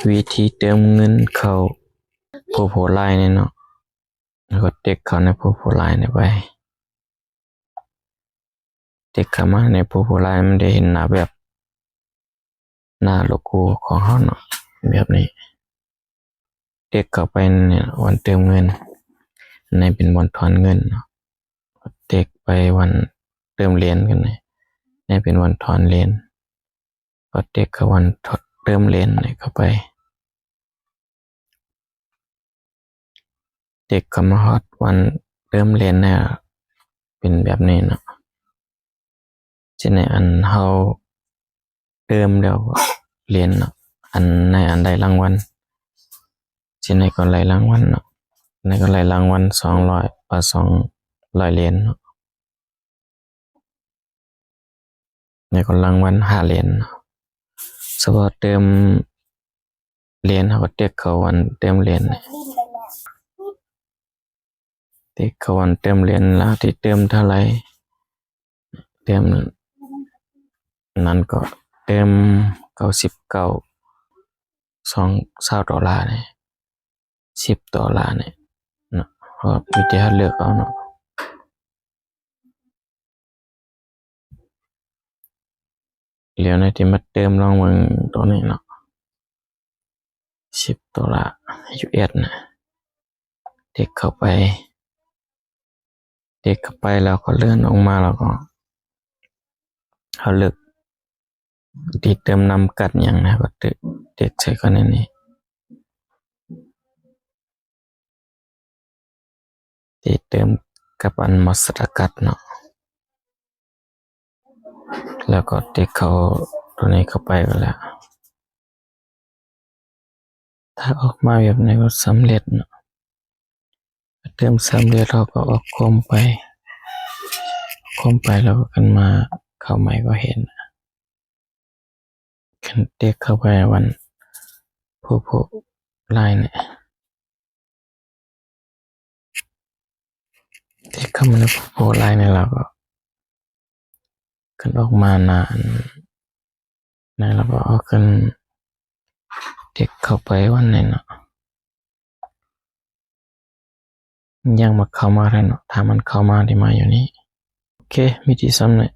วิธีเติมเงินเข้าโพไลน์เนี่ยเนาะแล้วก็เด็กเข้าในโพไลน์เนี่ยไปเด็กเข้ามาในโพไลน์มันได้เห็นหน้าแบบหน้าโลโก้ของเขาเนาะแบบนี้เด็กเข้าไปเนี่ยวันเติมเงินในเป็นวันถอนเงินเนาะเด็กไปวันเติมเหรียญกันในเป็นวันถอนเหรียญก็เด็กเข้าวันเติมเหรียญเนี่ยเข้าไปเด็กเข้ามาฮอตวันเติมเหรียญเนี่ยเป็นแบบนี้เนาะเช่นในอันเฮาเติมแล้วเหรียญเนาะอันในอันใดรางวัลเช่นในก็ไหลรางวัลเนาะในก็ไหลรางวัล200 เหรียญเนาะในก็รางวัล5 เหรียญเนาะสมมุติเติมเหรียญเฮาก็เด็กเข้าวันเติมเหรียญเด็กเข้าวันเติมเหรียญแล้วที่เติมเท่าไหร่เติมนั้นก็เติม$99.20เนี่ย$10เนี่ยเนาะก็มีแต่เลือกเอาเนาะเดี๋ยวในที่มาเติมลองเบิ่งตัวนี้เนาะ$10 US นะเด็กเข้าไปแล้วก็เลื่อนออกมาแล้วก็เขาเลือกที่เติมนำกัดอย่างนะก็เด็กใช้กันนี้ที่เติมกับอันมอสตากัดเนาะแล้วก็เด็กเขาตัวนี้เข้าไปก็แล้วถ้าออกมาแบบนี้ก็สำเร็จเนาะเติมสำเร็จเราก็ออกคมไปแล้วก็กันมาเข้าใหม่ก็เห็นกันเด็กเข้าไปวันโพไลน์เนี่ยเด็กเข้ามาในโพไลน์เนี่ยเราก็กันออกมานานในเราก็เอากันเด็กเข้าไปวันไหนเนาะยังมาเข้ามาแล้วเนาะถ้ามันเข้ามาได้มาอยู่นี่โอเคมีที่ซ้ำเนี่ย